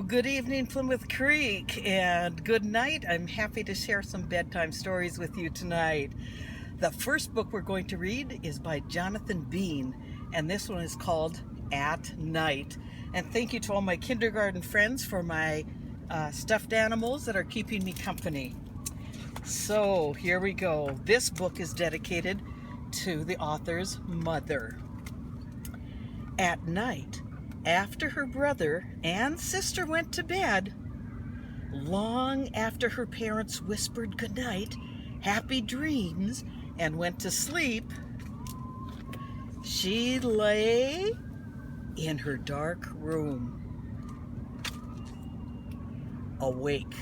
Good evening, Plymouth Creek, and good night. I'm happy to share some bedtime stories with you tonight. The first book we're going to read is by Jonathan Bean, and this one is called At Night. And thank you to all my kindergarten friends for my stuffed animals that are keeping me company. So here we go. This book is dedicated to the author's mother. At night, after her brother and sister went to bed, long after her parents whispered goodnight, happy dreams, and went to sleep, she lay in her dark room, awake,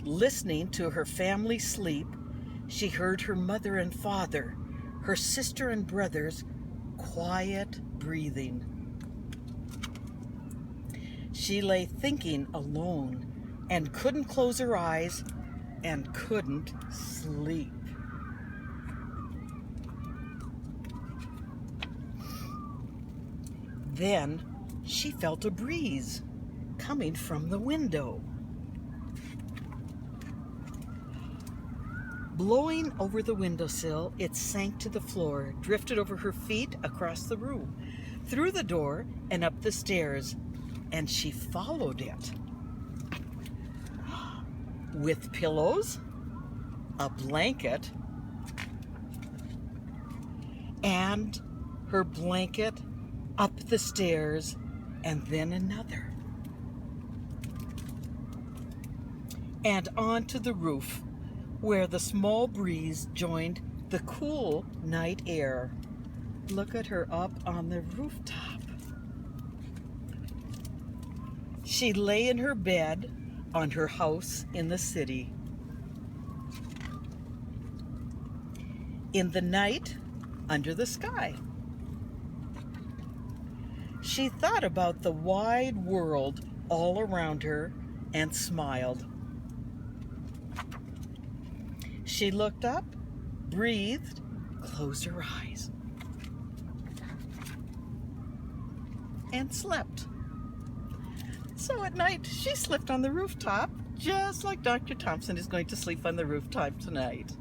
listening to her family sleep. She heard her mother and father, her sister and brothers, quiet breathing. She lay thinking alone and couldn't close her eyes and couldn't sleep. Then she felt a breeze coming from the window, blowing over the windowsill. It sank to the floor, drifted over her feet, across the room, through the door, and up the stairs, and she followed it. With pillows, a blanket, and her blanket, up the stairs, and then another, and onto the roof, where the small breeze joined the cool night air. Look at her up on the rooftop. She lay in her bed on her house in the city. In the night, under the sky, she thought about the wide world all around her and smiled. She looked up, breathed, closed her eyes, and slept. So at night, she slept on the rooftop, just like Dr. Thompson is going to sleep on the rooftop tonight.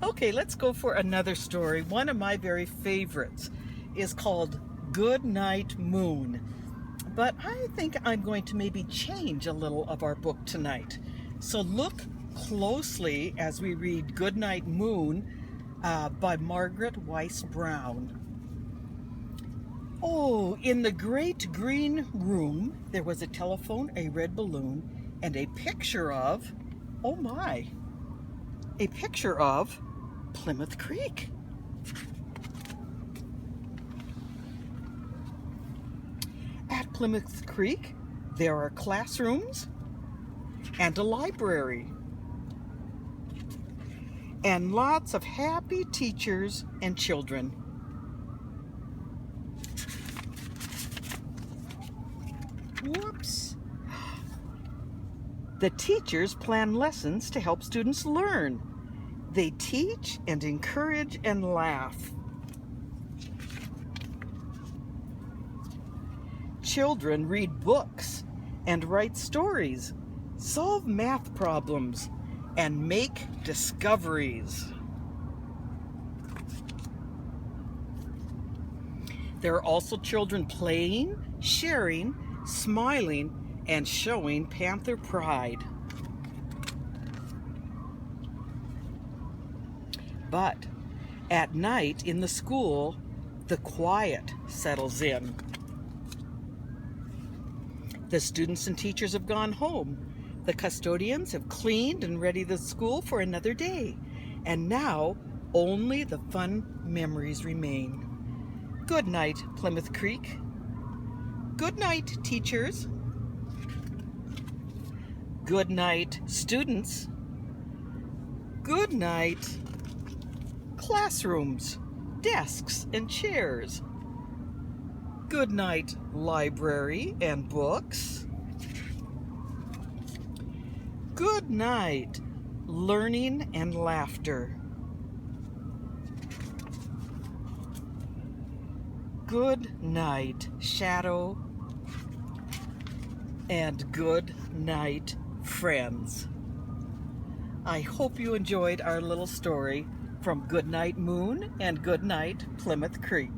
Okay, let's go for another story. One of my very favorites is called Good Night Moon. But I think I'm going to maybe change a little of our book tonight. So look closely as we read Goodnight Moon by Margaret Weiss Brown. Oh, in the great green room, there was a telephone, a red balloon, and a picture of, oh my, a picture of Plymouth Creek. At Plymouth Creek, there are classrooms and a library, and lots of happy teachers and children. Whoops. The teachers plan lessons to help students learn. They teach and encourage and laugh. Children read books and write stories, solve math problems, and make discoveries. There are also children playing, sharing, smiling, and showing Panther pride. But at night in the school, the quiet settles in. The students and teachers have gone home. The custodians have cleaned and readied the school for another day. And now, only the fun memories remain. Good night, Plymouth Creek. Good night, teachers. Good night, students. Good night, classrooms, desks, and chairs. Good night, library and books. Good night, learning and laughter. Good night, shadow and good night, friends. I hope you enjoyed our little story from Goodnight Moon and Goodnight Plymouth Creek.